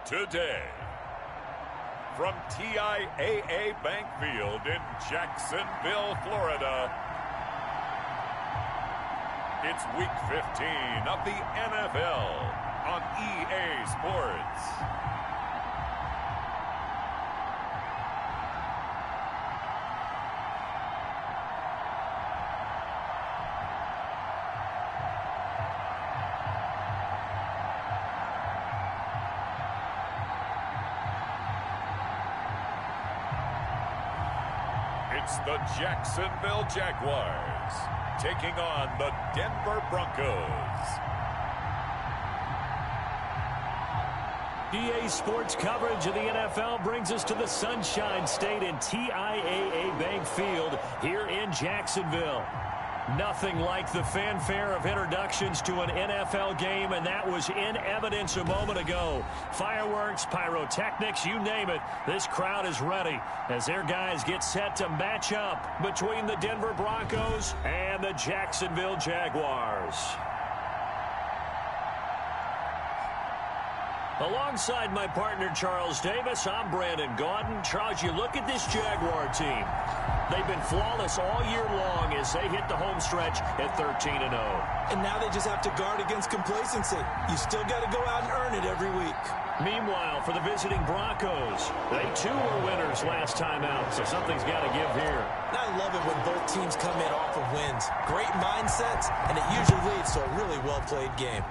Today, from TIAA Bank Field in Jacksonville, Florida, it's Week 15 of the NFL on EA Sports. It's the Jacksonville Jaguars taking on the Denver Broncos. EA Sports coverage of the NFL brings us to the Sunshine State in TIAA Bank Field here in Jacksonville. Nothing like the fanfare of introductions to an NFL game, and that was in evidence a moment ago. Fireworks, pyrotechnics, you name it. This crowd is ready as their guys get set to match up between the Denver Broncos and the Jacksonville Jaguars. Alongside my partner, Charles Davis, I'm Brandon Gaudin. Charles, you look at this Jaguar team. They've been flawless all year long as they hit the home stretch at 13-0. And now they just have to guard against complacency. You still got to go out and earn it every week. Meanwhile, for the visiting Broncos, they too were winners last time out, so something's got to give here. And I love it when both teams come in off of wins. Great mindsets, and it usually leads to a really well-played game.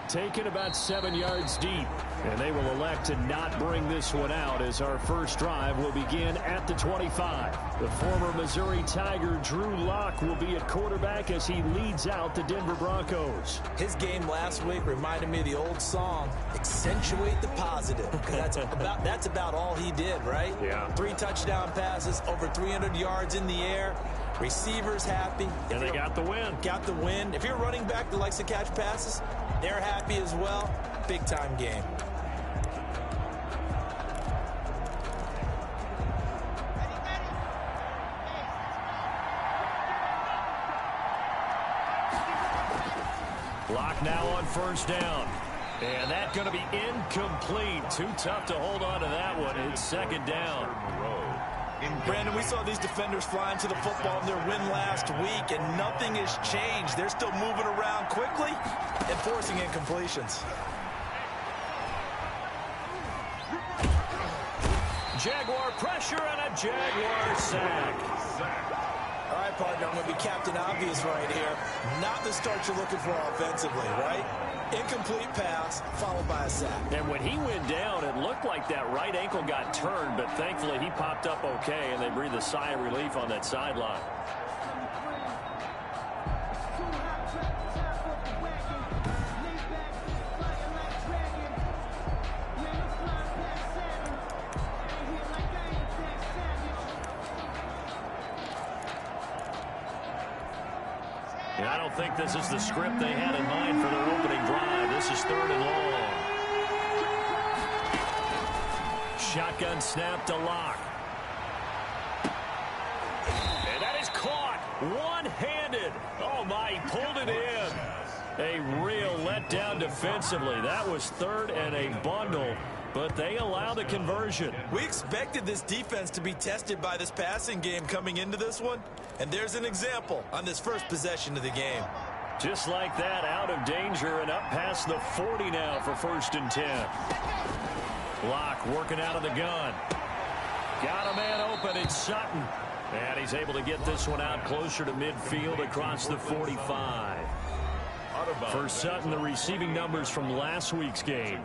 Taken about 7 yards deep, and they will elect to not bring this one out as our first drive will begin at the 25. The former Missouri Tiger Drew Lock will be at quarterback as he leads out the Denver Broncos. His game last week reminded me of the old song, Accentuate the Positive, because that's about all he did, right? Yeah. 3 touchdown passes, over 300 yards in the air. Receivers happy. And they got the win. Got the win. If you're running back that likes to catch passes, they're happy as well. Big-time game. Lock now on first down. And that's going to be incomplete. Too tough to hold on to that one. It's second down. Brandon, we saw these defenders flying to the football in their win last week, and nothing has changed. They're still moving around quickly and forcing incompletions. Jaguar pressure and a Jaguar sack. All right, partner, I'm going to be Captain Obvious right here. Not the start you're looking for offensively, right? Incomplete pass, followed by a sack. And when he went down, it looked like that right ankle got turned, but thankfully he popped up okay, and they breathed a sigh of relief on that sideline. And I don't think this is the script they had in mind for their opening drive. This is 3rd and long. Shotgun snap to Lock. And that is caught one-handed. Oh, my, he pulled it in. A real letdown defensively. That was 3rd and a bundle, but they allow the conversion. We expected this defense to be tested by this passing game coming into this one, and there's an example on this first possession of the game. Just like that, out of danger and up past the 40 now for 1st and 10. Lock working out of the gun. Got a man open, it's Sutton. And he's able to get this one out closer to midfield across the 45. For Sutton, the receiving numbers from last week's game.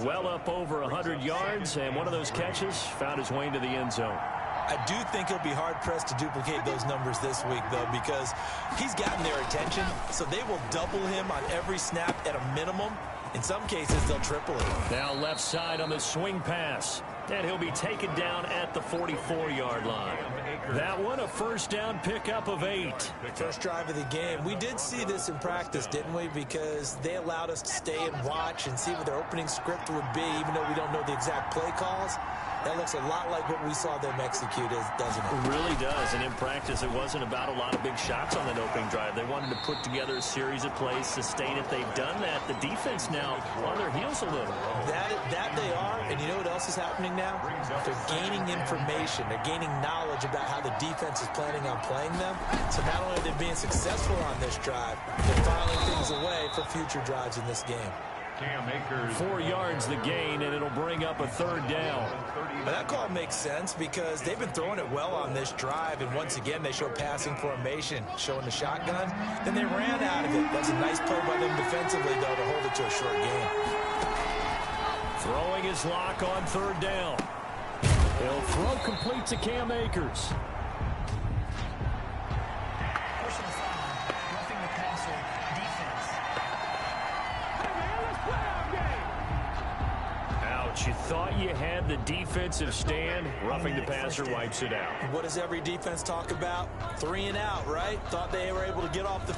Well up over 100 yards, and one of those catches found his way into the end zone. I do think he'll be hard-pressed to duplicate those numbers this week, though, because he's gotten their attention, so they will double him on every snap at a minimum. In some cases, they'll triple it. Now left side on the swing pass. And he'll be taken down at the 44-yard line. That one, a first down pickup of 8. First drive of the game. We did see this in practice, didn't we? Because they allowed us to stay and watch and see what their opening script would be, even though we don't know the exact play calls. That looks a lot like what we saw them execute, doesn't it? It really does. And in practice, it wasn't about a lot of big shots on that opening drive. They wanted to put together a series of plays, sustain it. They've done that. The defense now on their heels a little. That they are. And you know what else is happening now? They're gaining information. They're gaining knowledge about how the defense is planning on playing them. So not only are they being successful on this drive, they're filing things away for future drives in this game. 4 yards the gain, and it'll bring up a third down. But that call makes sense because they've been throwing it well on this drive, and once again they show passing formation, showing the shotgun. Then they ran out of it. That's a nice play by them defensively, though, to hold it to a short gain. Throwing his lock on third down. He'll throw complete to Cam Akers. You thought you had the defensive stand. Roughing the passer wipes it out. What does every defense talk about? 3 and out, right? Thought they were able to get off the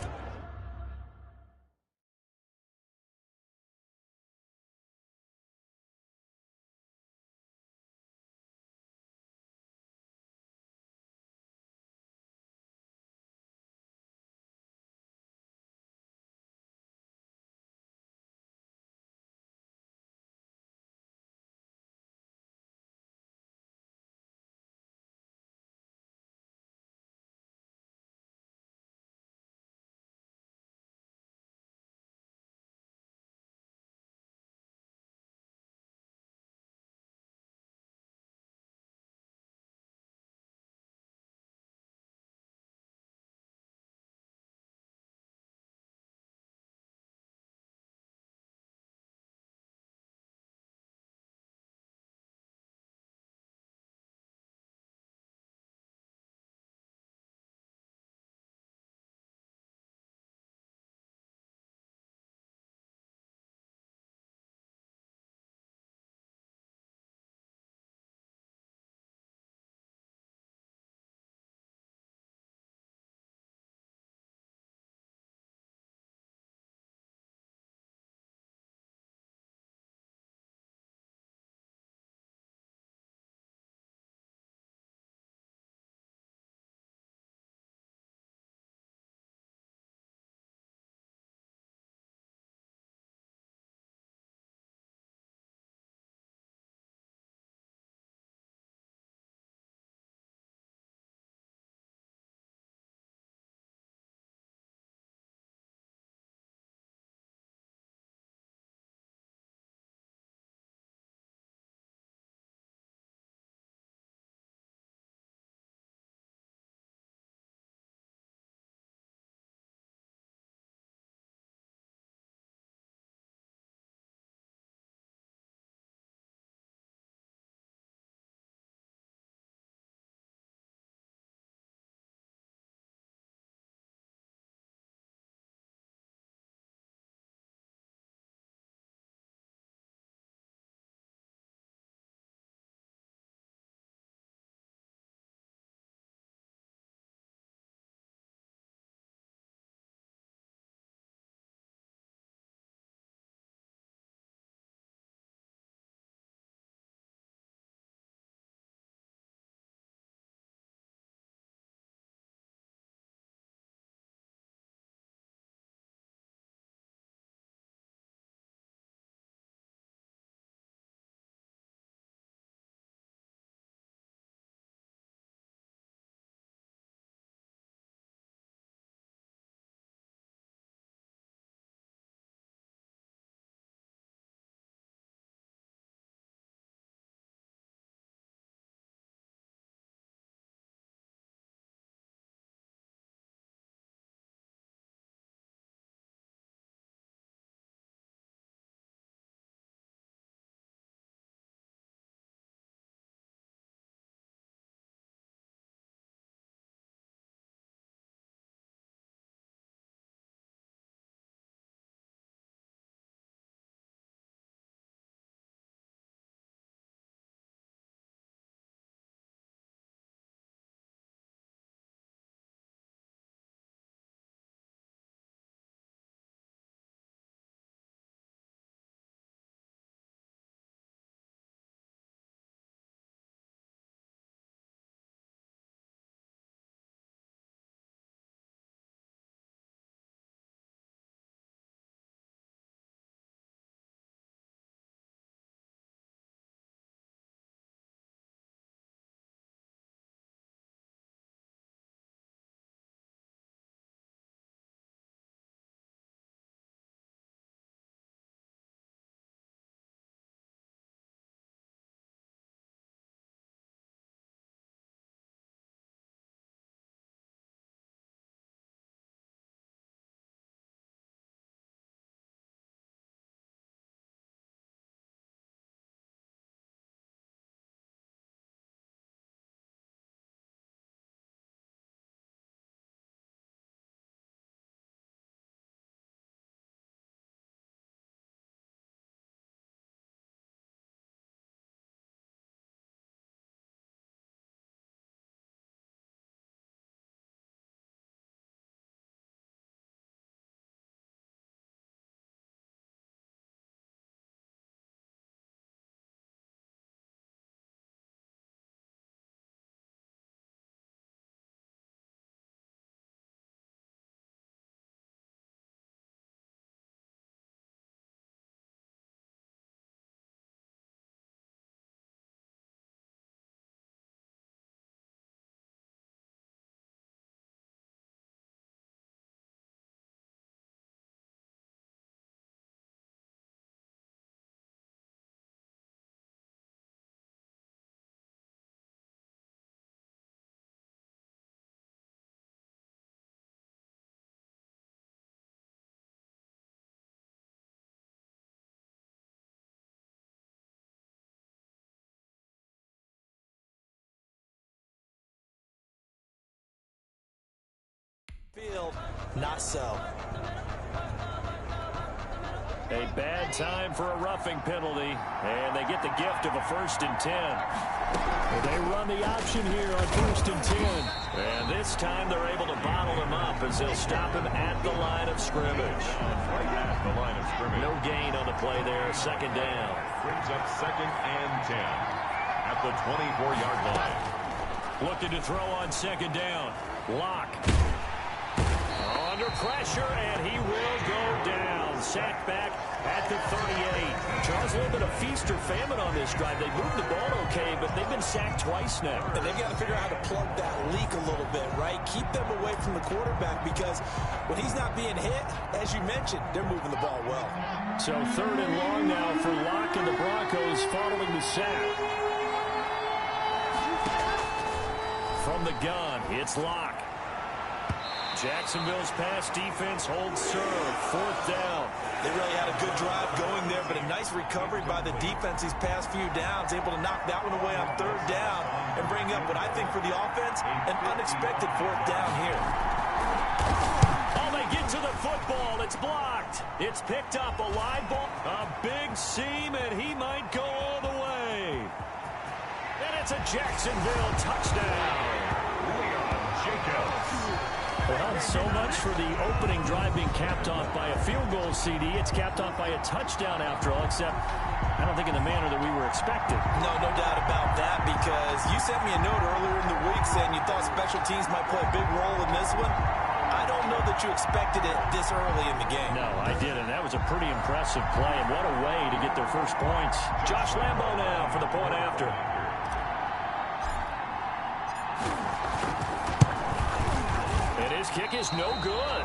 Field, not so. A bad time for a roughing penalty, and they get the gift of a 1st and 10. They run the option here on 1st and 10. And this time they're able to bottle him up as they'll stop him at the line of scrimmage. Right at the line of scrimmage. No gain on the play there, 2nd down. Brings up 2nd and 10 at the 24-yard line. Looking to throw on 2nd down. Lock. Under pressure, and he will go down. Sacked back at the 38. Charles, a little bit of feast or famine on this drive. They moved the ball okay, but they've been sacked twice now. And they've got to figure out how to plug that leak a little bit, right? Keep them away from the quarterback because when he's not being hit, as you mentioned, they're moving the ball well. So 3rd and long now for Locke and the Broncos following the sack. From the gun, it's Locke. Jacksonville's pass defense holds serve. 4th down. They really had a good drive going there, but a nice recovery by the defense these past few downs, able to knock that one away on 3rd down and bring up what I think for the offense, an unexpected 4th down here. Oh, they get to the football. It's blocked. It's picked up. A live ball. A big seam, and he might go all the way. And it's a Jacksonville touchdown. Leon Jacobs. Well, so much for the opening drive being capped off by a field goal, CD. It's capped off by a touchdown after all, except I don't think in the manner that we were expecting. No doubt about that, because you sent me a note earlier in the week saying you thought special teams might play a big role in this one. I don't know that you expected it this early in the game. No, I didn't. That was a pretty impressive play, and what a way to get their first points. Josh Lambo now for the point after. His kick is no good.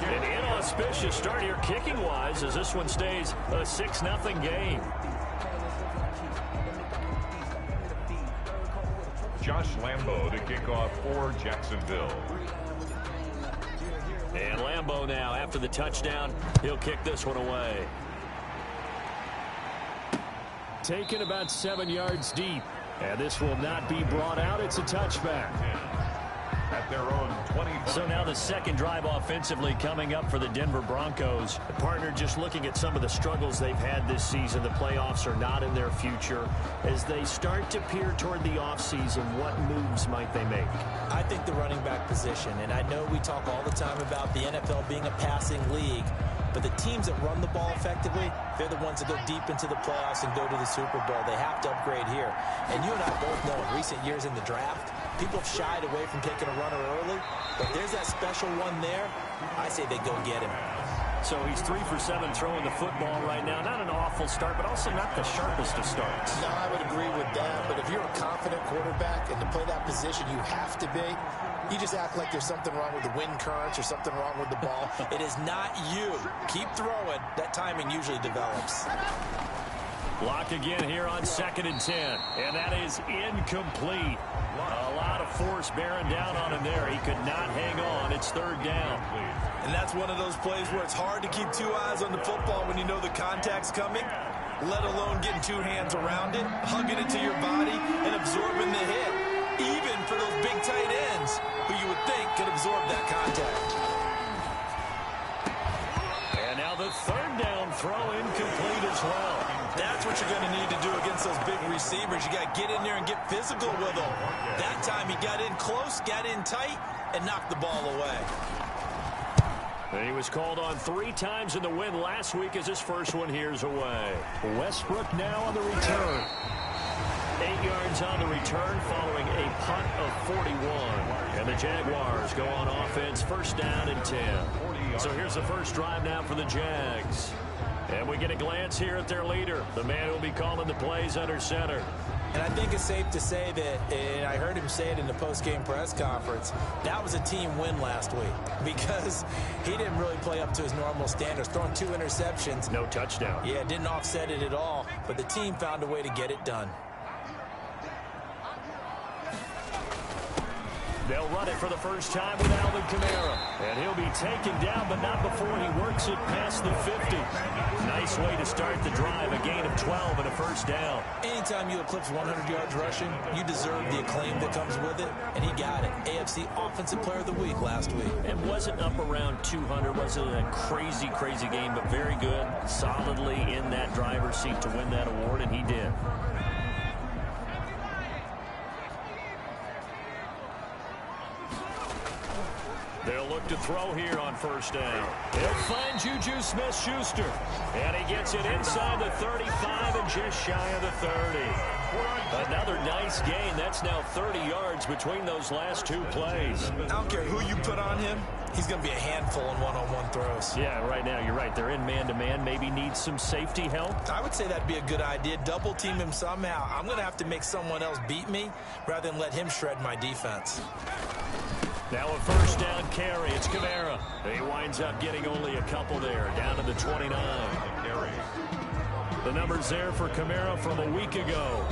An inauspicious start here kicking-wise as this one stays a 6-0 game. Josh Lambo to kick off for Jacksonville. And Lambo now, after the touchdown, he'll kick this one away. Taken about 7 yards deep. And this will not be brought out. It's a touchback. At their own 20. So now the second drive offensively coming up for the Denver Broncos. The partner, just looking at some of the struggles they've had this season, the playoffs are not in their future. As they start to peer toward the offseason, what moves might they make? I think the running back position, and I know we talk all the time about the NFL being a passing league, but the teams that run the ball effectively, they're the ones that go deep into the playoffs and go to the Super Bowl. They have to upgrade here. And you and I both know in recent years in the draft, people have shied away from taking a runner early, but there's that special one there. I say they go get him. So he's 3 for 7 throwing the football right now. Not an awful start, but also not the sharpest of starts. No, I would agree with that, but if you're a confident quarterback and to play that position you have to be, you just act like there's something wrong with the wind currents or something wrong with the ball. It is not you. Keep throwing. That timing usually develops. Block again here on 2nd and 10. And that is incomplete. A lot of force bearing down on him there. He could not hang on. It's 3rd down. And that's one of those plays where it's hard to keep 2 eyes on the football when you know the contact's coming, let alone getting 2 hands around it, hugging it to your body, and absorbing the hit. Even for those big tight ends who you would think could absorb that contact. And now the 3rd down throw incomplete as well. That's what you're going to need to do against those big receivers. You got to get in there and get physical with them. That time he got in close, got in tight, and knocked the ball away. And he was called on 3 times in the win last week as his first one here's away. Westbrook now on the return. 8 yards on the return following a punt of 41. And the Jaguars go on offense, 1st down and 10. So here's the first drive now for the Jags. And we get a glance here at their leader, the man who will be calling the plays under center. And I think it's safe to say that, and I heard him say it in the post-game press conference, that was a team win last week because he didn't really play up to his normal standards, throwing 2 interceptions. No touchdown. Yeah, didn't offset it at all, but the team found a way to get it done. They'll run it for the first time with Alvin Kamara. And he'll be taken down, but not before he works it past the 50. Nice way to start the drive, a gain of 12 and a first down. Anytime you eclipse 100 yards rushing, you deserve the acclaim that comes with it, and he got it. AFC Offensive Player of the Week last week. It wasn't up around 200. Wasn't a crazy, crazy game, but very good. Solidly in that driver's seat to win that award, and he did. They'll look to throw here on first down. He'll find Juju Smith-Schuster. And he gets it inside the 35 and just shy of the 30. Another nice gain. That's now 30 yards between those last two plays. I don't care who you put on him. He's going to be a handful in one-on-one throws. Yeah, right now you're right. They're in man-to-man. Maybe needs some safety help. I would say that'd be a good idea. Double team him somehow. I'm going to have to make someone else beat me rather than let him shred my defense. Now a first down carry. It's Kamara. He winds up getting only a couple there, down to the 29. The numbers there for Kamara from a week ago.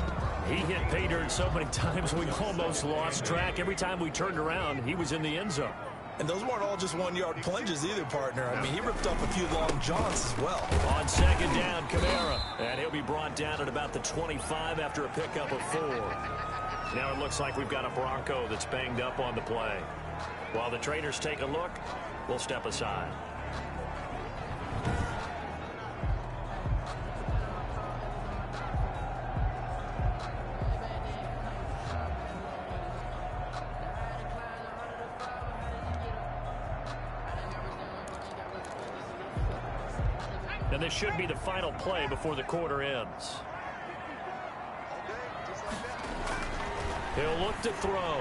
He hit pay dirt so many times we almost lost track. Every time we turned around, he was in the end zone. And those weren't all just one-yard plunges either, partner. I mean, he ripped up a few long jaunts as well. On second down, Kamara. And he'll be brought down at about the 25 after a pickup of 4. Now it looks like we've got a Bronco that's banged up on the play. While the trainers take a look, we'll step aside. And this should be the final play before the quarter ends. He'll look to throw.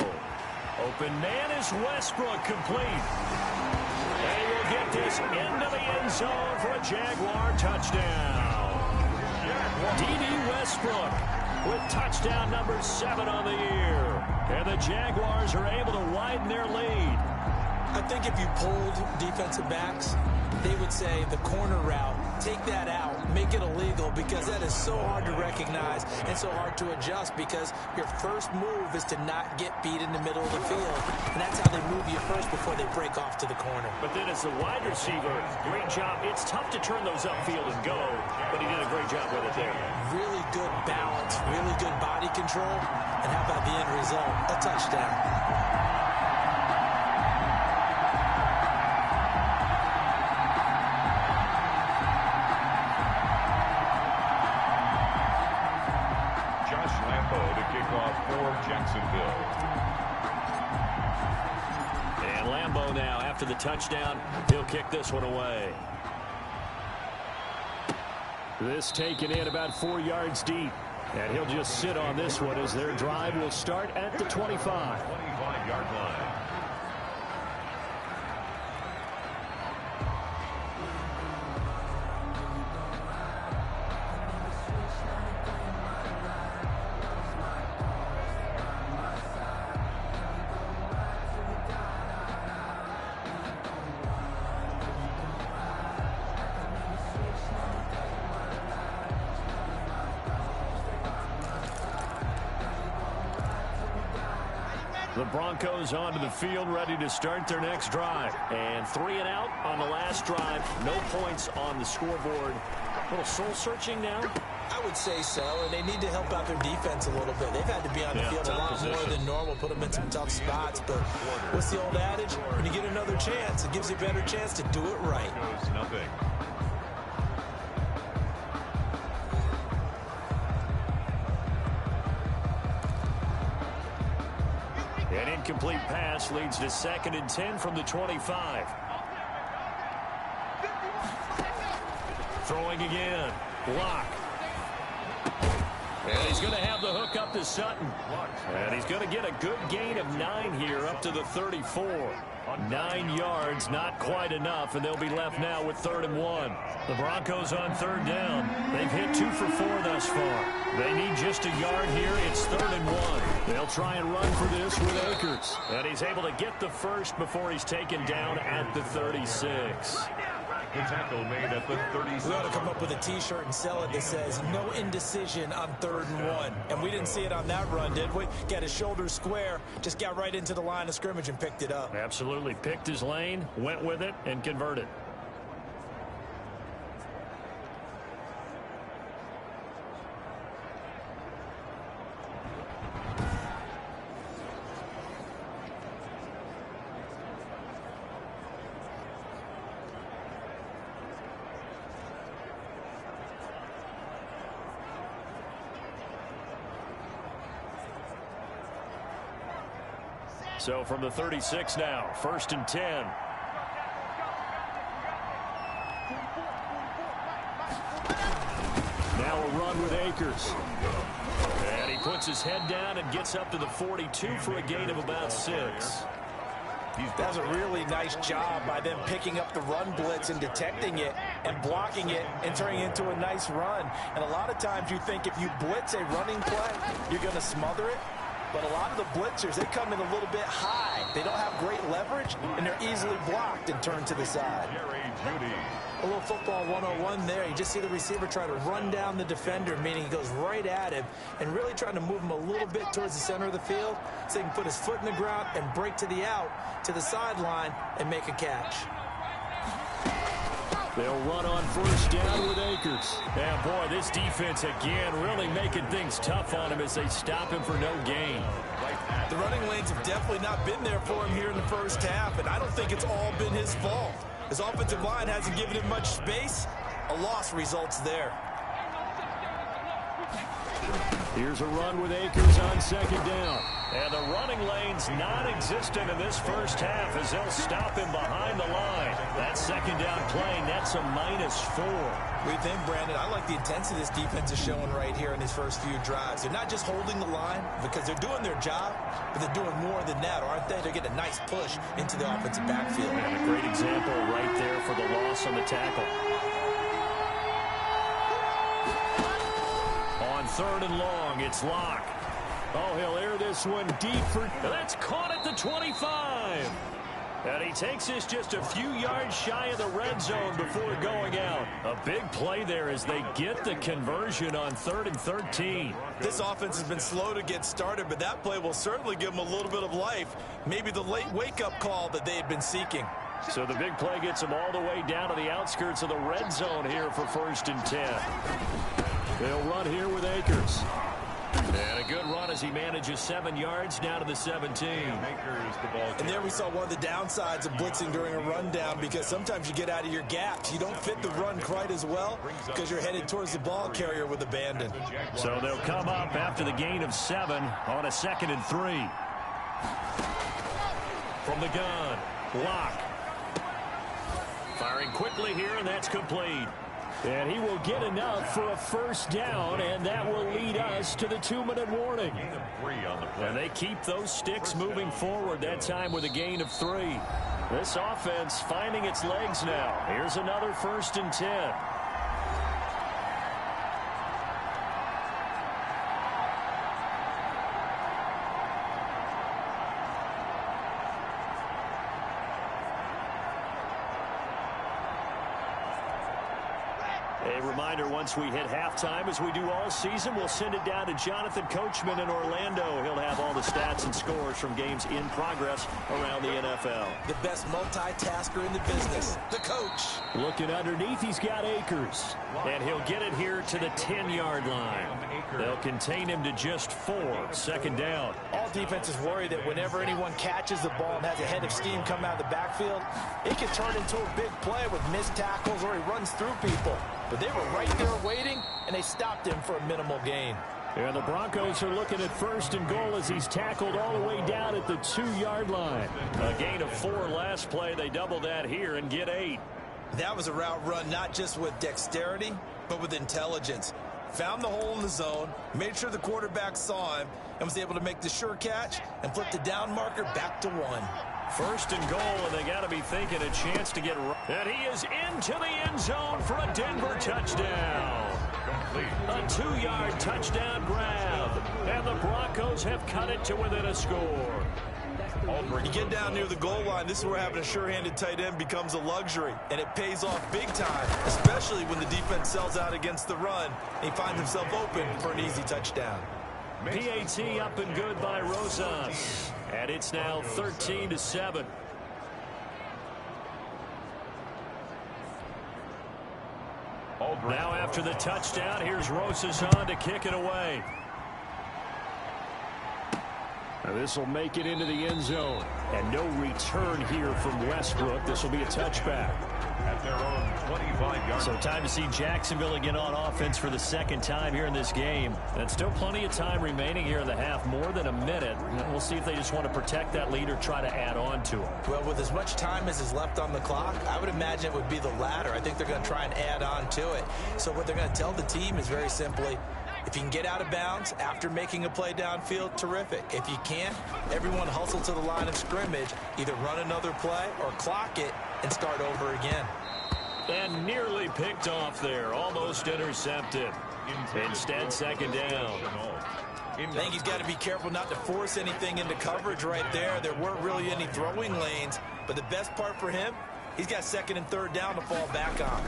Open man is Westbrook, complete. And he will get this into the end zone for a Jaguar touchdown. D.D. Westbrook with touchdown number 7 on the year. And the Jaguars are able to widen their lead. I think if you pulled defensive backs, they would say the corner route, take that out, make it illegal, because that is so hard to recognize and so hard to adjust, because your first move is to not get beat in the middle of the field. And that's how they move you first before they break off to the corner. But then as the wide receiver, great job. It's tough to turn those upfield and go, but he did a great job with it there. Really good balance, really good body control, and how about the end result? A touchdown. Jacksonville. And Lambeau now, after the touchdown, he'll kick this one away. This taken in about 4 yards deep. And he'll just sit on this one as their drive will start at the 25. 25-yard line. The Broncos onto the field, ready to start their next drive. And 3 and out on the last drive. No points on the scoreboard. A little soul-searching now? I would say so, and they need to help out their defense a little bit. They've had to be on the field a lot more than normal, put them in some tough spots. But what's the old adage? When you get another chance, it gives you a better chance to do it right. Nothing. An incomplete pass leads to 2nd and 10 from the 25. Throwing again. Block. And he's going to have the hook up to Sutton. And he's going to get a good gain of 9 here up to the 34. 9 yards, not quite enough, and they'll be left now with 3rd and 1. The Broncos on 3rd down. They've hit 2 for 4 thus far. They need just a yard here. It's 3rd and 1. They'll try and run for this with Akers. And he's able to get the first before he's taken down at the 36. The tackle made at the 36. We ought to come up with a T-shirt and sell it that says, no indecision on 3rd and 1. And we didn't see it on that run, did we? Got his shoulders square, just got right into the line of scrimmage and picked it up. Absolutely. Picked his lane, went with it, and converted. So from the 36 now, 1st and 10. Now a run with Akers. And he puts his head down and gets up to the 42 for a gain of about 6. That's a really nice job by them picking up the run blitz and detecting it and blocking it and turning it into a nice run. And a lot of times you think if you blitz a running play, you're going to smother it. But a lot of the blitzers, they come in a little bit high. They don't have great leverage, and they're easily blocked and turned to the side. A little football 101 there. You just see the receiver try to run down the defender, meaning he goes right at him and really trying to move him a little bit towards the center of the field so he can put his foot in the ground and break to the out, to the sideline, and make a catch. They'll run on 1st down with Akers. And boy, this defense again really making things tough on him as they stop him for no gain. The running lanes have definitely not been there for him here in the first half, and I don't think it's all been his fault. His offensive line hasn't given him much space. A loss results there. Here's a run with Akers on 2nd down. And the running lane's non-existent in this first half as they'll stop him behind the line. That 2nd down play, that's a -4. What do you think, Brandon? I like the intensity this defense is showing right here in these first few drives. They're not just holding the line because they're doing their job, but they're doing more than that, aren't they? They're getting a nice push into the offensive backfield. And a great example right there for the loss on the tackle. On 3rd and long, it's Locke. Oh, he'll air this one deep for... That's caught at the 25. And he takes this just a few yards shy of the red zone before going out. A big play there as they get the conversion on 3rd and 13. This offense has been slow to get started, but that play will certainly give them a little bit of life. Maybe the late wake-up call that they had been seeking. So the big play gets them all the way down to the outskirts of the red zone here for 1st and 10. They'll run here with Akers. And a good run as he manages 7 yards down to the 17. And there we saw one of the downsides of blitzing during a rundown because sometimes you get out of your gaps. You don't fit the run quite as well because you're headed towards the ball carrier with abandon. So they'll come up after the gain of 7 on a 2nd and 3. From the gun, Locke. Firing quickly here, and that's complete. And he will get enough for a 1st down, and that will lead us to the 2-minute warning. And they keep those sticks moving forward, that time with a gain of 3. This offense finding its legs now. Here's another 1st and 10. A reminder, once we hit halftime, as we do all season, we'll send it down to Jonathan Coachman in Orlando. He'll have all the stats and scores from games in progress around the NFL. The best multitasker in the business, the coach. Looking underneath, he's got Akers. And he'll get it here to the 10-yard line. They'll contain him to just 4, 2nd down. All defenses worry that whenever anyone catches the ball and has a head of steam come out of the backfield, it can turn into a big play with missed tackles or he runs through people. But they were right there waiting, and they stopped him for a minimal gain. And the Broncos are looking at 1st and goal as he's tackled all the way down at the 2-yard line. A gain of 4 last play. They double that here and get 8. That was a route run not just with dexterity, but with intelligence. Found the hole in the zone, made sure the quarterback saw him, and was able to make the sure catch and flip the down marker back to 1. 1st and goal, and they got to be thinking a chance to get... And he is into the end zone for a Denver touchdown. A 2-yard touchdown grab. And the Broncos have cut it to within a score. You get down near the goal line, this is where having a sure-handed tight end becomes a luxury, and it pays off big time, especially when the defense sells out against the run, and he finds himself open for an easy touchdown. PAT up and good by Rosas. And it's now 13-7. Now after the touchdown, here's Rosas on to kick it away. Now this will make it into the end zone. And no return here from Westbrook. This will be a touchback. at their own 25-yard. So time to see Jacksonville again on offense for the second time here in this game. And still plenty of time remaining here in the half, more than a minute. And we'll see if they just want to protect that lead or try to add on to it. Well, with as much time as is left on the clock, I would imagine it would be the latter. I think they're going to try and add on to it. So what they're going to tell the team is very simply, if you can get out of bounds after making a play downfield, terrific. If you can't, everyone hustle to the line of scrimmage, either run another play or clock it and start over again. And nearly picked off there, almost intercepted. Instead, second down. I think he's got to be careful not to force anything into coverage right there. There weren't really any throwing lanes, but the best part for him, he's got second and third down to fall back on.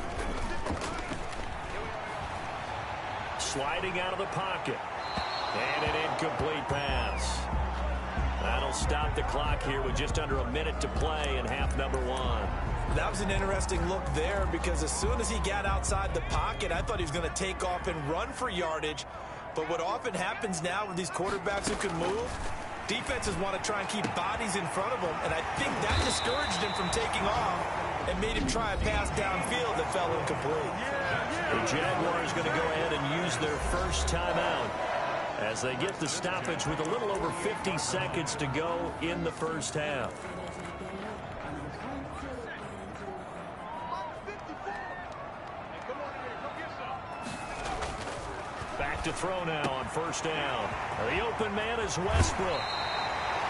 Sliding out of the pocket. And an incomplete pass. That'll stop the clock here with just under a minute to play in half number one. That was an interesting look there because as soon as he got outside the pocket, I thought he was going to take off and run for yardage. But what often happens now with these quarterbacks who can move, defenses want to try and keep bodies in front of them, and I think that discouraged him from taking off and made him try a pass downfield that fell incomplete. The Jaguars going to go ahead and use their first timeout as they get the stoppage with a little over 50 seconds to go in the first half. Back to throw now on first down. The open man is Westbrook.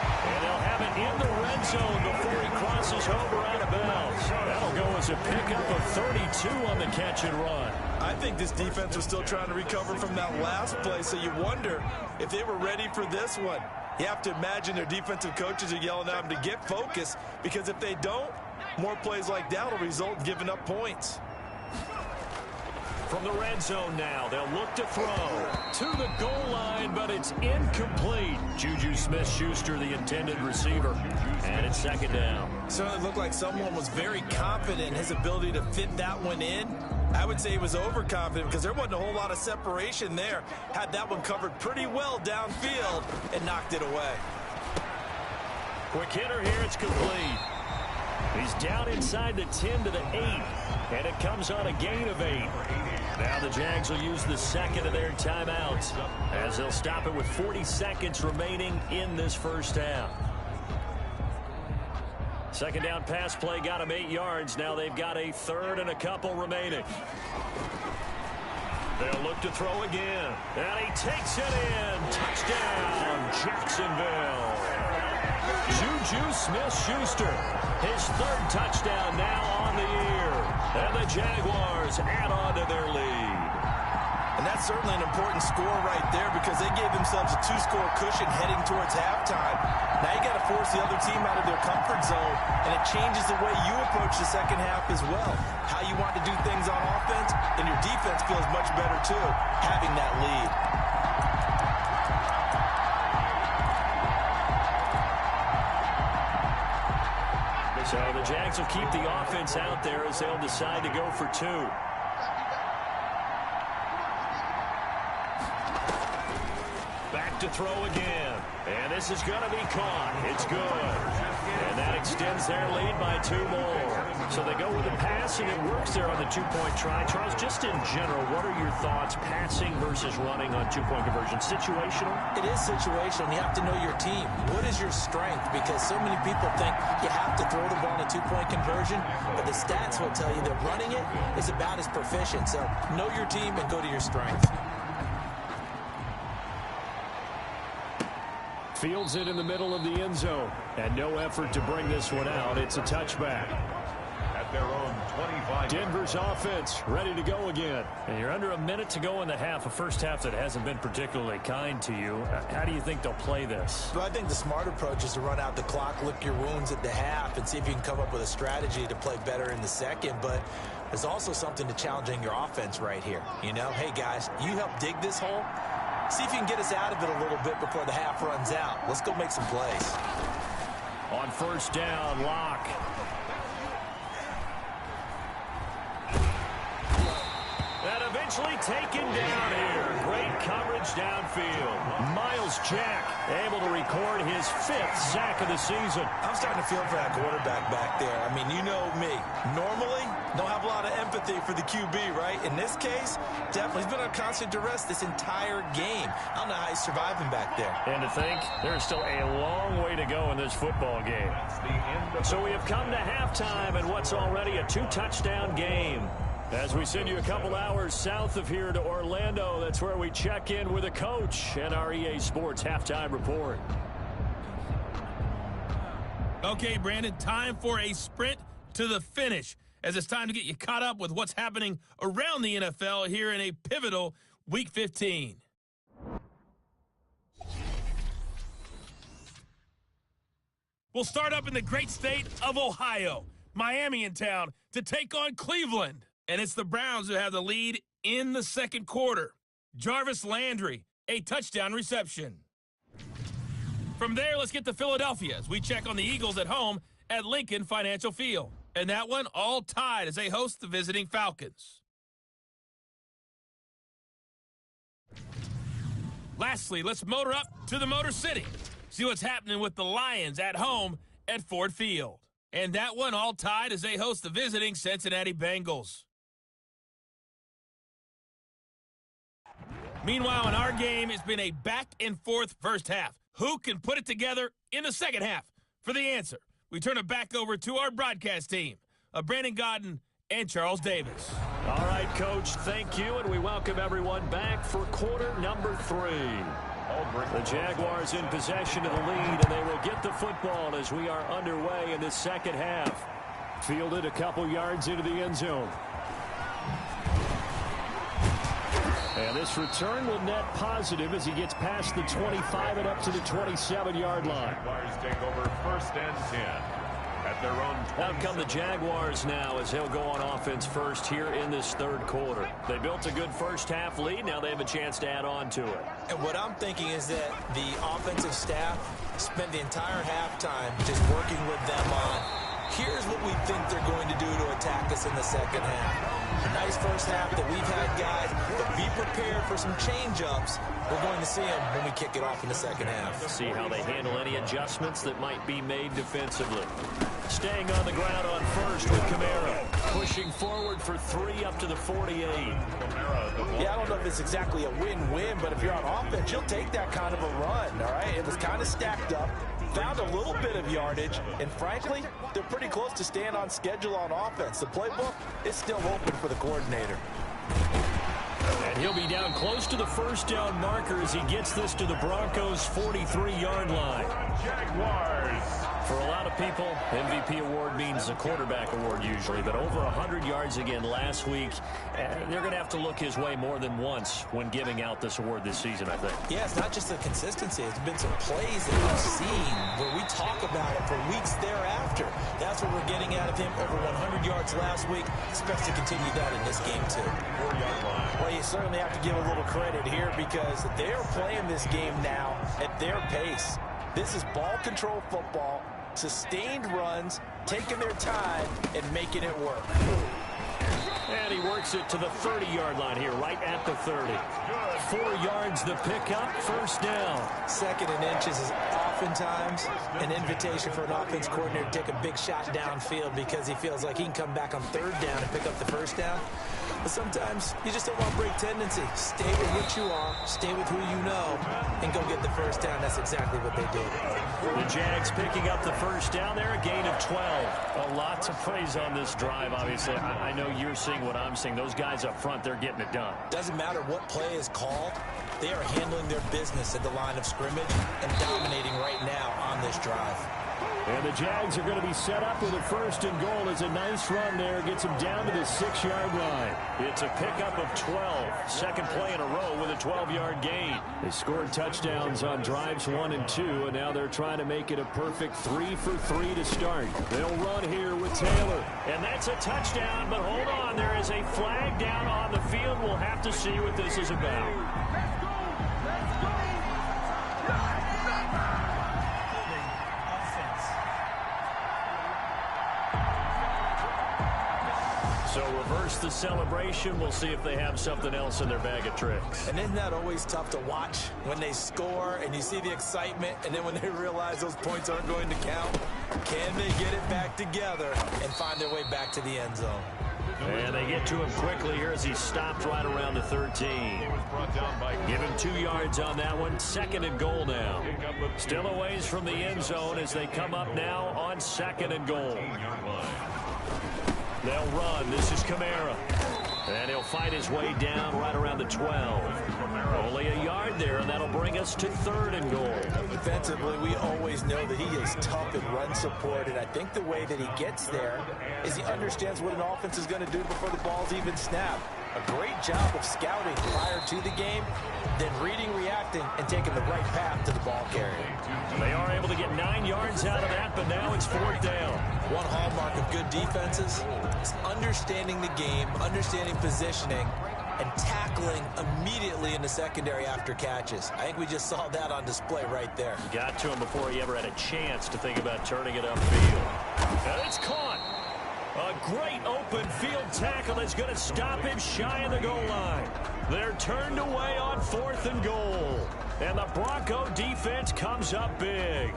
And they'll have it in the red zone before he crosses over out of bounds. That'll go as a pickup of 32 on the catch and run. I think this defense was still trying to recover from that last play, so you wonder if they were ready for this one. You have to imagine their defensive coaches are yelling at them to get focused, because if they don't, more plays like that will result in giving up points. From the red zone now, they'll look to throw to the goal line, but it's incomplete. Juju Smith-Schuster, the intended receiver, and it's second down. Certainly looked like someone was very confident in his ability to fit that one in. I would say he was overconfident because there wasn't a whole lot of separation there. Had that one covered pretty well downfield and knocked it away. Quick hitter here, it's complete. He's down inside the 10 to the 8, and it comes on a gain of 8. Now the Jags will use the second of their timeouts as they'll stop it with 40 seconds remaining in this first half. Second down pass play got him 8 yards. Now they've got a third and a couple remaining. They'll look to throw again. And he takes it in. Touchdown, Jacksonville. Juju Smith-Schuster, his third touchdown now on the year. And the Jaguars add on to their lead. And that's certainly an important score right there because they gave themselves a 2-score cushion heading towards halftime. Now you got to force the other team out of their comfort zone, and it changes the way you approach the second half as well. How you want to do things on offense, and your defense feels much better too, having that lead. So the Jags will keep the offense out there as they'll decide to go for 2. Back to throw again. And this is going to be caught. It's good. And that extends their lead by 2 more. So they go with the pass, and it works there on the 2-point try. Charles, just in general, what are your thoughts, passing versus running on 2-point conversion? Situational? It is situational. You have to know your team. What is your strength? Because so many people think you have to throw the ball in a 2-point conversion, but the stats will tell you that running it is about as proficient. So know your team and go to your strength. Fields it in the middle of the end zone. And no effort to bring this one out. It's a touchback. At their own 25. Denver's offense ready to go again. And you're under a minute to go in the half. A first half that hasn't been particularly kind to you. How do you think they'll play this? Well, I think the smart approach is to run out the clock, lick your wounds at the half, and see if you can come up with a strategy to play better in the second. But there's also something to challenging your offense right here. You know, hey, guys, you help dig this hole. See if you can get us out of it a little bit before the half runs out. Let's go make some plays. On first down, Locke. That eventually taken down here. Great coverage downfield. Miles Jack able to record his 5th sack of the season. I'm starting to feel for that quarterback back there. I mean, you know me. Normally, don't have a lot of empathy for the QB, right? In this case, definitely. He's been on constant duress this entire game. I don't know how he's surviving back there. And to think, there's still a long way to go in this football game. So we have come to halftime in what's already a 2-touchdown game. As we send you a couple hours south of here to Orlando, that's where we check in with a coach and our EA Sports halftime report. Okay, Brandon, time for a sprint to the finish, as it's time to get you caught up with what's happening around the NFL here in a pivotal Week 15. We'll start up in the great state of Ohio. Miami in town to take on Cleveland. And it's the Browns who have the lead in the second quarter. Jarvis Landry, a touchdown reception. From there, let's get to Philadelphia as we check on the Eagles at home at Lincoln Financial Field. And that one all tied as they host the visiting Falcons. Lastly, let's motor up to the Motor City. See what's happening with the Lions at home at Ford Field. And that one all tied as they host the visiting Cincinnati Bengals. Meanwhile, in our game, it's been a back-and-forth first half. Who can put it together in the second half? For the answer, we turn it back over to our broadcast team of Brandon Godden and Charles Davis. All right, Coach, thank you, and we welcome everyone back for quarter number 3. The Jaguars in possession of the lead, and they will get the football as we are underway in this second half. Fielded a couple yards into the end zone. And this return will net positive as he gets past the 25 and up to the 27-yard line. Jaguars take over 1st and 10 at their own 20. Out come the Jaguars now as they'll go on offense first here in this third quarter. They built a good first half lead. Now they have a chance to add on to it. And what I'm thinking is that the offensive staff spent the entire halftime just working with them on, here's what we think they're going to do to attack us in the second half. A nice first half that we've had, guys, but be prepared for some change-ups. We're going to see them when we kick it off in the second half. See how they handle any adjustments that might be made defensively. Staying on the ground on first with Kamara. Pushing forward for 3 up to the 48. Yeah, I don't know if it's exactly a win-win, but if you're on offense, you'll take that kind of a run, all right? It was kind of stacked up. Found a little bit of yardage, and frankly, they're pretty close to staying on schedule on offense. The playbook is still open for the coordinator. And he'll be down close to the first down marker as he gets this to the Broncos' 43-yard line. Jaguars. For a lot of people, MVP award means a quarterback award usually, but over 100 yards again last week, they're going to have to look his way more than once when giving out this award this season, I think. Yeah, it's not just the consistency. It's been some plays that we've seen where we talk about it for weeks thereafter. That's what we're getting out of him. Over 100 yards last week. Expects to continue that in this game, too. 4-yard line. Well, you certainly have to give a little credit here because they're playing this game now at their pace. This is ball control football, sustained runs, taking their time, and making it work. And he works it to the 30-yard line here, right at the 30. 4 yards the pickup, first down. 2nd and inches is oftentimes an invitation for an offense coordinator to take a big shot downfield because he feels like he can come back on 3rd down and pick up the first down. But sometimes you just don't want to break tendency. Stay with what you are, stay with who you know, and go get the first down. That's exactly what they did. The Jags picking up the first down there, a gain of 12. A lot to praise on this drive, obviously. I know you're seeing what I'm seeing. Those guys up front, they're getting it done. Doesn't matter what play is called. They are handling their business at the line of scrimmage and dominating right now on this drive. And the Jags are going to be set up with a 1st and goal as a nice run there. Gets them down to the 6-yard line. It's a pickup of 12. Second play in a row with a 12-yard gain. They scored touchdowns on drives 1 and 2, and now they're trying to make it a perfect 3 for 3 to start. They'll run here with Taylor. And that's a touchdown, but hold on. There is a flag down on the field. We'll have to see what this is about. So reverse just the celebration. We'll see if they have something else in their bag of tricks. And isn't that always tough to watch when they score and you see the excitement, and then when they realize those points aren't going to count? Can they get it back together and find their way back to the end zone? And they get to him quickly here as he stopped right around the 13. Give him 2 yards on that one. 2nd and goal now. Still a ways from the end zone as they come up now on 2nd and goal. They'll run. This is Kamara. And he'll fight his way down right around the 12. Only a yard there, and that'll bring us to 3rd and goal. Defensively, we always know that he is tough in run support, and I think the way that he gets there is he understands what an offense is going to do before the ball's even snapped. A great job of scouting prior to the game, then reading, reacting, and taking the right path to the ball carrier. They are able to get 9 yards out of that, but now it's 4th down. One hallmark of good defenses is understanding the game, understanding positioning, and tackling immediately in the secondary after catches. I think we just saw that on display right there. Got to him before he ever had a chance to think about turning it upfield. And it's caught. A great open field tackle is going to stop him shy of the goal line. They're turned away on 4th and goal. And the Bronco defense comes up big.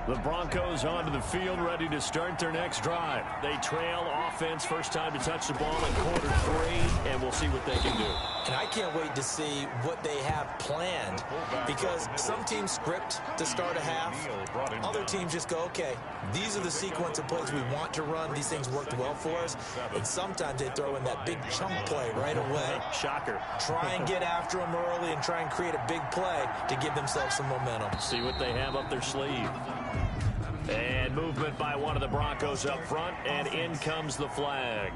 The Broncos onto the field, ready to start their next drive. They trail offense, first time to touch the ball in quarter 3, and we'll see what they can do. And I can't wait to see what they have planned, because some teams script to start a half. Other teams just go, okay, these are the sequence of plays we want to run. These things worked well for us. And sometimes they throw in that big chunk play right away. Shocker. Try and get after them early and try and create a big play to give themselves some momentum. See what they have up their sleeve. And movement by one of the Broncos up front, and in comes the flag.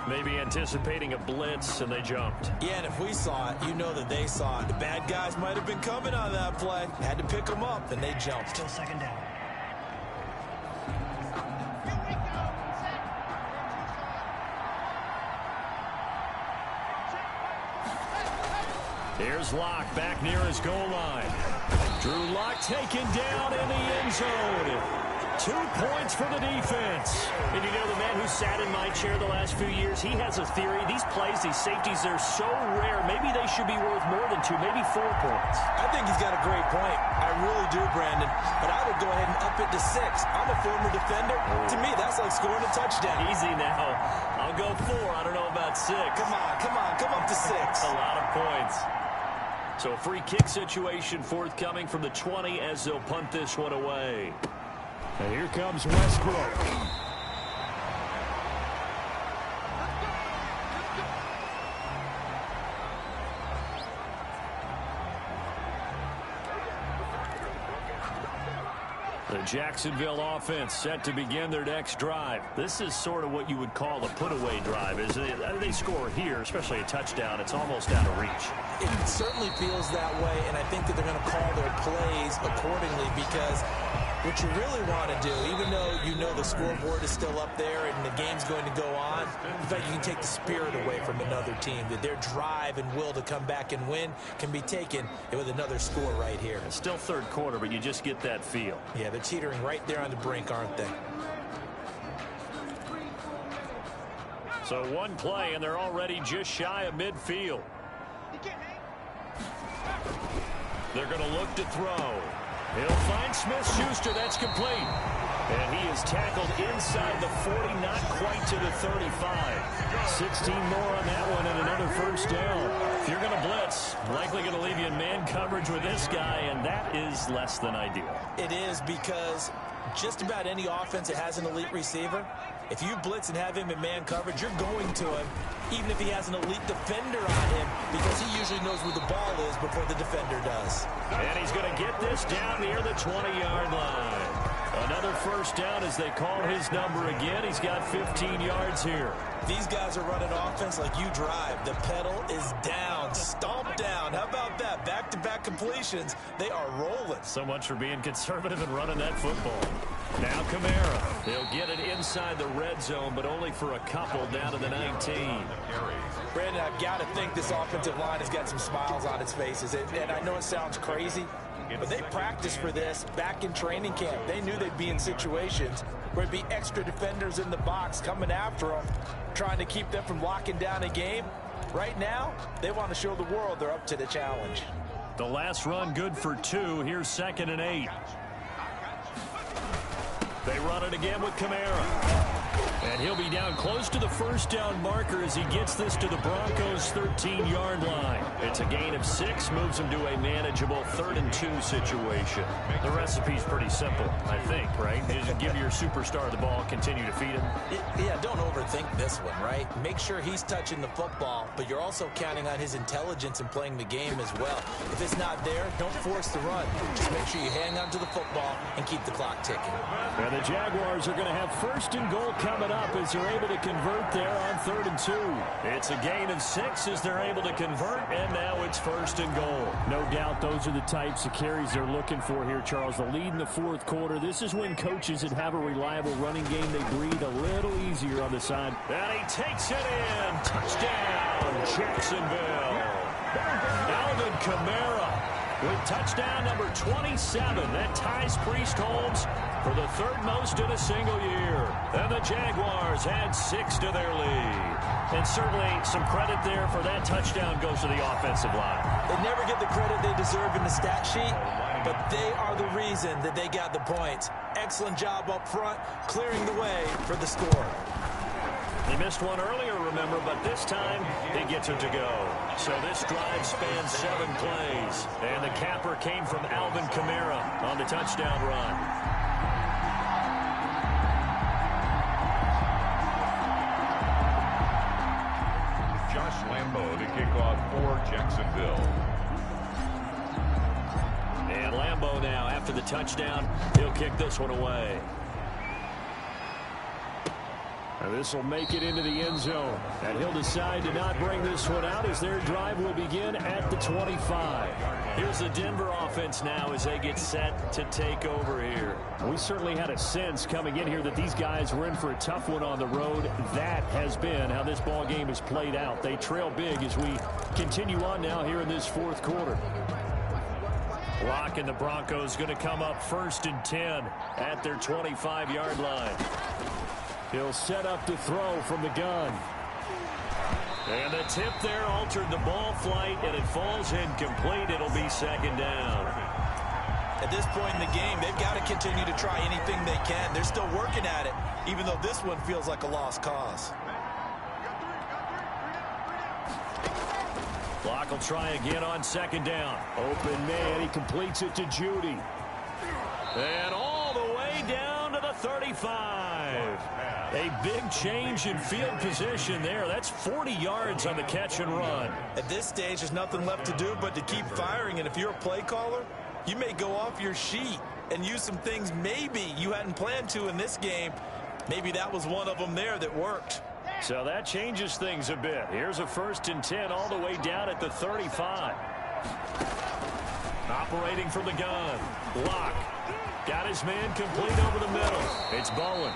Maybe anticipating a blitz, and they jumped. Yeah, and if we saw it, you know that they saw it. The bad guys might have been coming on that play. Had to pick them up, and they jumped. Still 2nd down. Here's Locke back near his goal line. Drew Locke taken down in the end zone. 2 points for the defense. And you know, the man who sat in my chair the last few years, he has a theory. These plays, these safeties, they're so rare. Maybe they should be worth more than 2, maybe 4 points. I think he's got a great point. I really do, Brandon. But I would go ahead and up it to 6. I'm a former defender. To me, that's like scoring a touchdown. Easy now. I'll go 4. I don't know about 6. Come up to 6. A lot of points. So a free kick situation forthcoming from the 20 as they'll punt this one away. And here comes Westbrook. The Jacksonville offense set to begin their next drive. This is sort of what you would call a put-away drive. As they score here, especially a touchdown, it's almost out of reach. It certainly feels that way, and I think that they're going to call their plays accordingly, because what you really want to do, even though you know the scoreboard is still up there and the game's going to go on, in fact, you can take the spirit away from another team, that their drive and will to come back and win can be taken with another score right here. It's still 3rd quarter, but you just get that feel. Yeah, they're teetering right there on the brink, aren't they? So 1 play, and they're already just shy of midfield. They're going to look to throw. He'll find Smith-Schuster. That's complete. And he is tackled inside the 40, not quite to the 35. 16 more on that one and another first down. If you're going to blitz, likely going to leave you in man coverage with this guy, and that is less than ideal. It is, because just about any offense that has an elite receiver, if you blitz and have him in man coverage, you're going to him, even if he has an elite defender on him, because he usually knows where the ball is before the defender does. And he's going to get this down near the 20-yard line. Another first down as they call his number again. He's got 15 yards here. These guys are running offense like you drive. The pedal is down, stomp down. How about that? Back-to-back completions. They are rolling. So much for being conservative and running that football. Now Kamara. They'll get it inside the red zone, but only for a couple down to the 19. Brandon, I've got to think this offensive line has got some smiles on its faces. And I know it sounds crazy, but they practiced for this back in training camp. They knew they'd be in situations where it'd be extra defenders in the box coming after them, trying to keep them from locking down a game. Right now, they want to show the world they're up to the challenge. The last run good for 2. Here's 2nd and 8. They run it again with Kamara. And he'll be down close to the first down marker as he gets this to the Broncos' 13-yard line. It's a gain of 6, moves him to a manageable 3rd and 2 situation. The recipe's pretty simple, I think, right? Just give your superstar the ball, continue to feed him. Yeah, don't overthink this one, right? Make sure he's touching the football, but you're also counting on his intelligence in playing the game as well. If it's not there, don't force the run. Just make sure you hang on to the football and keep the clock ticking. And the Jaguars are going to have 1st and goal coming up as they're able to convert there on 3rd and 2. It's a gain of 6 as they're able to convert, and now it's 1st and goal. No doubt those are the types of carries they're looking for here, Charles. The lead in the 4th quarter. This is when coaches that have a reliable running game, they breathe a little easier on the side. And he takes it in. Touchdown, Jacksonville. Alvin Kamara with touchdown number 27. That ties Priest Holmes for the 3rd most in a single year. And the Jaguars add 6 to their lead. And certainly some credit there for that touchdown goes to the offensive line. They never get the credit they deserve in the stat sheet, but they are the reason that they got the points. Excellent job up front, clearing the way for the score. They missed one earlier, remember, but this time he gets it to go. So this drive spans 7 plays. And the capper came from Alvin Kamara on the touchdown run. Josh Lambo to kick off for Jacksonville. And Lambo now, after the touchdown, he'll kick this one away. This will make it into the end zone. And he'll decide to not bring this one out as their drive will begin at the 25. Here's the Denver offense now as they get set to take over here. We certainly had a sense coming in here that these guys were in for a tough one on the road. That has been how this ball game has played out. They trail big as we continue on now here in this 4th quarter. Lock and the Broncos going to come up 1st and 10 at their 25-yard line. He'll set up to throw from the gun. And the tip there altered the ball flight, and it falls incomplete. It'll be 2nd down. At this point in the game, they've got to continue to try anything they can. They're still working at it, even though this one feels like a lost cause. Block will try again on 2nd down. Open man, he completes it to Judy. And all the way down to the 35. A big change in field position there. That's 40 yards on the catch and run. At this stage, there's nothing left to do but to keep firing. And if you're a play caller, you may go off your sheet and use some things maybe you hadn't planned to in this game. Maybe that was one of them there that worked. So that changes things a bit. Here's a 1st and 10 all the way down at the 35. Operating from the gun. Block. Got his man complete over the middle. It's Bowen.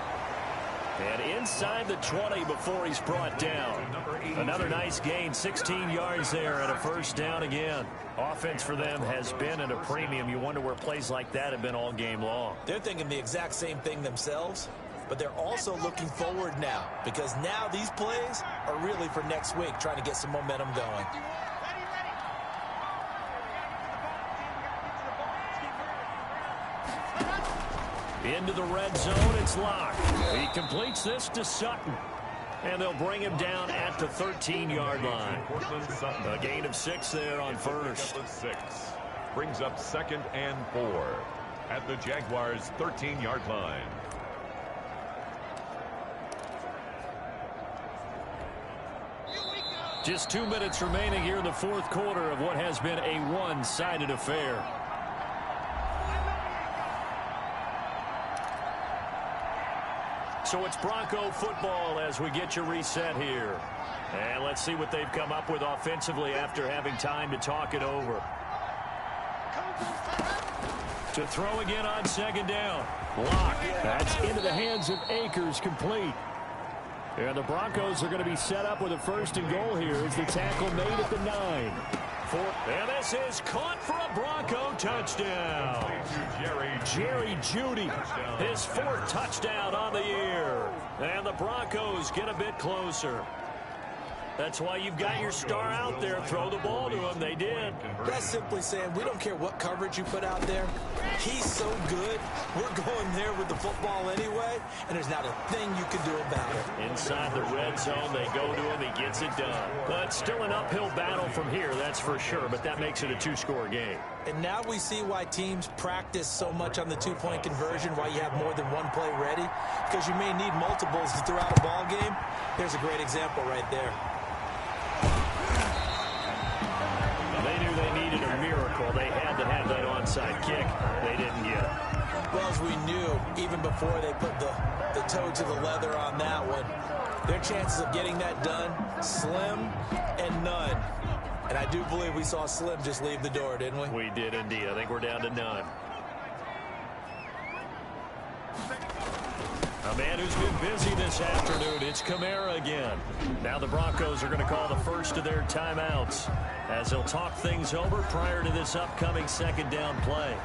And inside the 20 before he's brought down. Another nice gain, 16 yards there and a 1st down again. Offense for them has been at a premium. You wonder where plays like that have been all game long. They're thinking the exact same thing themselves, but they're also looking forward now because now these plays are really for next week, trying to get some momentum going. Into the red zone, it's Locke. He completes this to Sutton. And they'll bring him down at the 13-yard line. A gain of 6 there on 1st. 6 brings up 2nd and 4 at the Jaguars' 13-yard line. Just 2 minutes remaining here in the 4th quarter of what has been a one-sided affair. So it's Bronco football as we get you reset here. And let's see what they've come up with offensively after having time to talk it over. To throw again on 2nd down. Block. That's into the hands of Akers, complete. And the Broncos are going to be set up with a 1st and goal here as the tackle made at the 9. And this is caught for a Bronco touchdown. Jerry Jeudy, his 4th touchdown on the year. And the Broncos get a bit closer. That's why you've got your star out there. Throw the ball to him. They did. That's simply saying we don't care what coverage you put out there. He's so good. We're going there with the football anyway, and there's not a thing you can do about it. Inside the red zone, they go to him. He gets it done. But still an uphill battle from here, that's for sure. But that makes it a 2-score game. And now we see why teams practice so much on the 2-point conversion, why you have more than one play ready, because you may need multiples to throw out a ball game. There's a great example right there. They knew they needed a miracle. They had to have that onside kick. They didn't get it. Well, as we knew, even before they put the toe to the leather on that one, their chances of getting that done, slim and none. And I do believe we saw Slim just leave the door, didn't we? We did indeed. I think we're down to none. A man who's been busy this afternoon, it's Kamara again. Now the Broncos are going to call the first of their timeouts as they'll talk things over prior to this upcoming 2nd down play.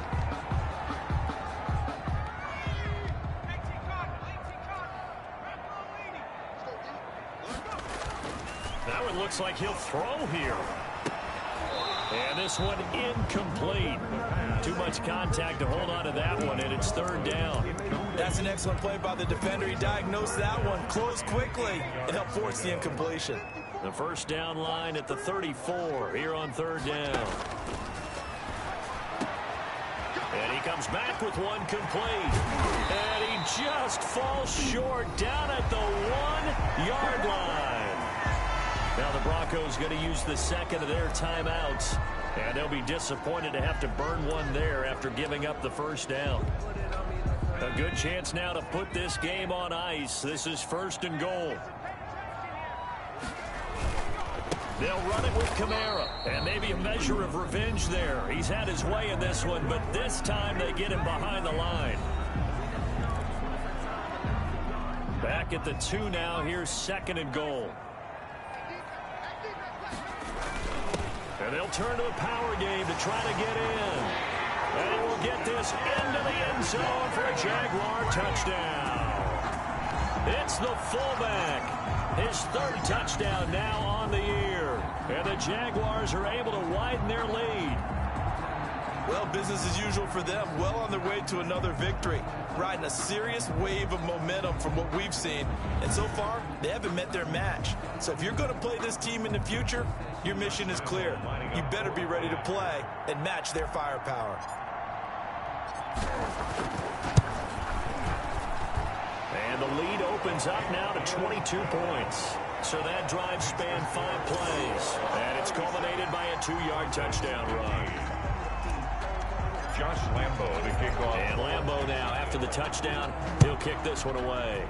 Now it looks like he'll throw here. And this one incomplete. Too much contact to hold on to that one, and it's 3rd down. That's an excellent play by the defender. He diagnosed that one, closed quickly, and helped force the incompletion. The 1st down line at the 34 here on 3rd down. And he comes back with one complete. And he just falls short down at the 1-yard line. Now the Broncos going to use the 2nd of their timeouts. And they'll be disappointed to have to burn one there after giving up the 1st down. A good chance now to put this game on ice. This is 1st and goal. They'll run it with Kamara. And maybe a measure of revenge there. He's had his way in this one, but this time they get him behind the line. Back at the 2 now. Here's 2nd and goal. And they'll turn to a power game to try to get in. And he will get this into the end zone for a Jaguar touchdown. It's the fullback. His 3rd touchdown now on the year. And the Jaguars are able to widen their lead. Well, business as usual for them. Well on their way to another victory. Riding a serious wave of momentum from what we've seen. And so far, they haven't met their match. So if you're going to play this team in the future, your mission is clear. You better be ready to play and match their firepower. And the lead opens up now to 22 points. So that drive spanned 5 plays. And it's culminated by a 2-yard touchdown run. Josh Lambo to kick off. And Lambo now, after the touchdown, he'll kick this one away.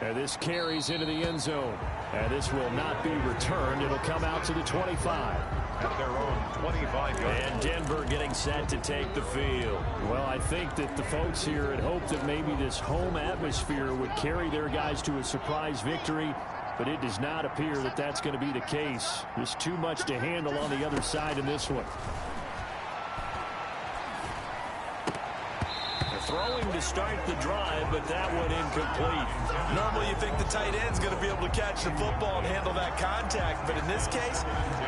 And this carries into the end zone. And this will not be returned. It'll come out to the 25. At their own 25-yard. And Denver getting set to take the field. Well, I think that the folks here had hoped that maybe this home atmosphere would carry their guys to a surprise victory. But it does not appear that that's going to be the case. There's too much to handle on the other side in this one. Throwing to start the drive, but that one incomplete. Normally you think the tight end's going to be able to catch the football and handle that contact, but in this case,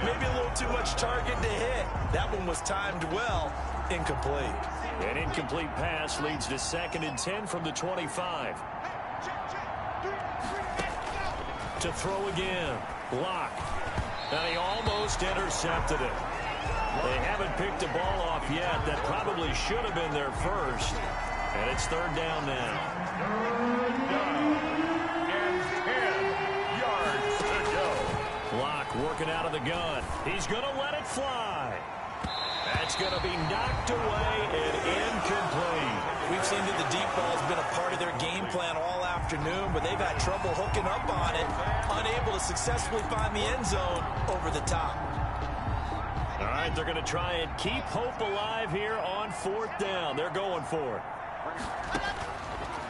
maybe a little too much target to hit. That one was timed well, incomplete. An incomplete pass leads to 2nd and 10 from the 25. To throw again. Block. And he almost intercepted it. They haven't picked the ball off yet. That probably should have been their first. And it's 3rd down now. 3rd down. And 10 yards to go. Block working out of the gun. He's going to let it fly. That's going to be knocked away and incomplete. We've seen that the deep ball has been a part of their game plan all afternoon, but they've had trouble hooking up on it, unable to successfully find the end zone over the top. All right, they're going to try and keep hope alive here on 4th down. They're going for it.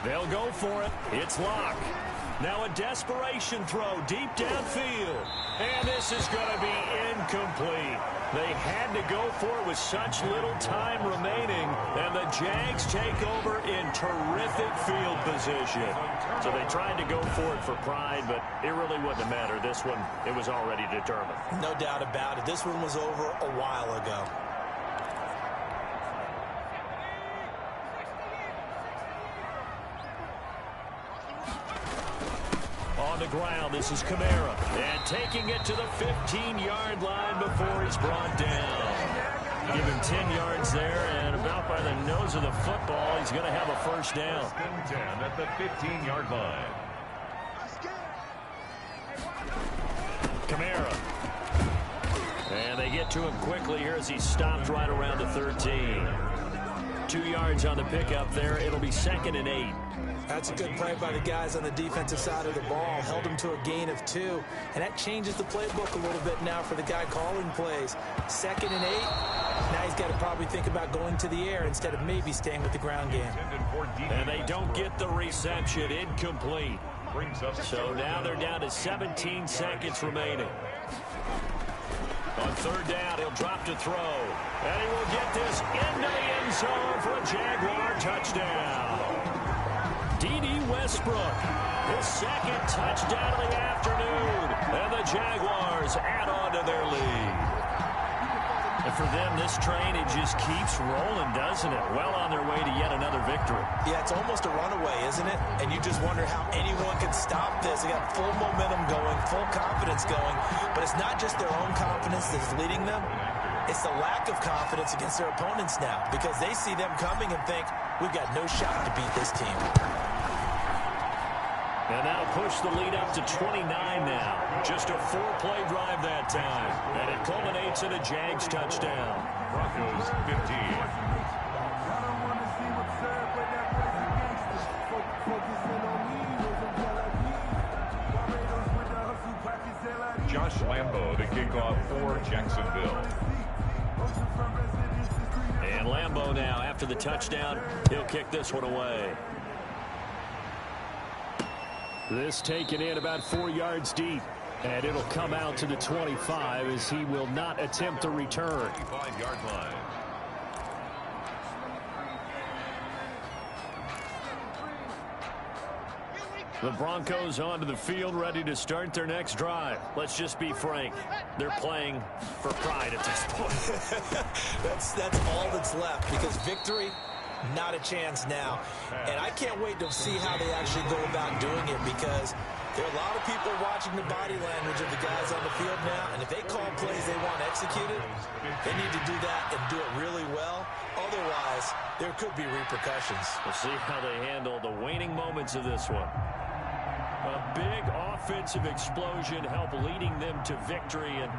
They'll go for it. It's Locke. Now a desperation throw deep downfield. And this is going to be incomplete. They had to go for it with such little time remaining. And the Jags take over in terrific field position. So they tried to go for it for pride, but it really wouldn't have mattered. This one, it was already determined. No doubt about it. This one was over a while ago. On the ground, this is Kamara. And taking it to the 15-yard line before he's brought down. Give him 10 yards there, and about by the nose of the football, he's going to have a first down. 10 at the 15-yard line. Kamara. And they get to him quickly here as he stopped right around the 13. 2 yards on the pickup there. It'll be 2nd and 8. That's a good play by the guys on the defensive side of the ball. Held him to a gain of 2. And that changes the playbook a little bit now for the guy calling plays. 2nd and 8. Now he's got to probably think about going to the air instead of maybe staying with the ground game. And they don't get the reception. Incomplete. So now they're down to 17 seconds remaining. On 3rd down, he'll drop to throw. And he will get this into the end zone for a Jaguar touchdown. D.D. Westbrook, his 2nd touchdown of the afternoon. And the Jaguars add on to their lead. And for them, this train, it just keeps rolling, doesn't it? Well on their way to yet another victory. Yeah, it's almost a runaway, isn't it? And you just wonder how anyone could stop this. They got full momentum going, full confidence going. But it's not just their own confidence that's leading them. It's the lack of confidence against their opponents now, because they see them coming and think, we've got no shot to beat this team. And that'll push the lead up to 29 now. Just a 4-play drive that time. And it culminates in a Jags touchdown. Broncos 15. Josh Lambo to kick off for Jacksonville. And Lambo now, after the touchdown, he'll kick this one away. This taken in about 4 yards deep. And it'll come out to the 25 as he will not attempt to return. 25-yard line. The Broncos onto the field, ready to start their next drive. Let's just be frank. They're playing for pride at this point. That's all that's left, because victory, not a chance now. And I can't wait to see how they actually go about doing it, because there are a lot of people watching the body language of the guys on the field now, and if they call plays they want executed, they need to do that and do it really well. Otherwise, there could be repercussions. We'll see how they handle the waning moments of this one. A big offensive explosion help leading them to victory, and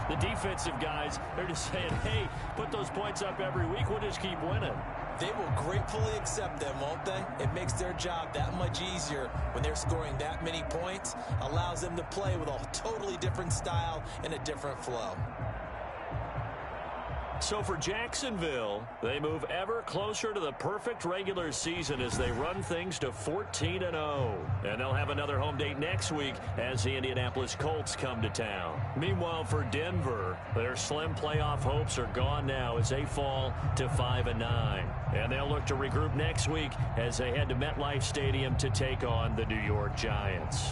the defensive guys, they're just saying, hey, put those points up every week, we'll just keep winning. They will gratefully accept them, won't they? It makes their job that much easier when they're scoring that many points. Allows them to play with a totally different style and a different flow. So for Jacksonville, they move ever closer to the perfect regular season as they run things to 14-0. And they'll have another home date next week as the Indianapolis Colts come to town. Meanwhile, for Denver, their slim playoff hopes are gone now as they fall to 5-9. And they'll look to regroup next week as they head to MetLife Stadium to take on the New York Giants.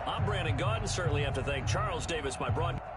I'm Brandon Gaudin. Certainly have to thank Charles Davis, my broadcaster.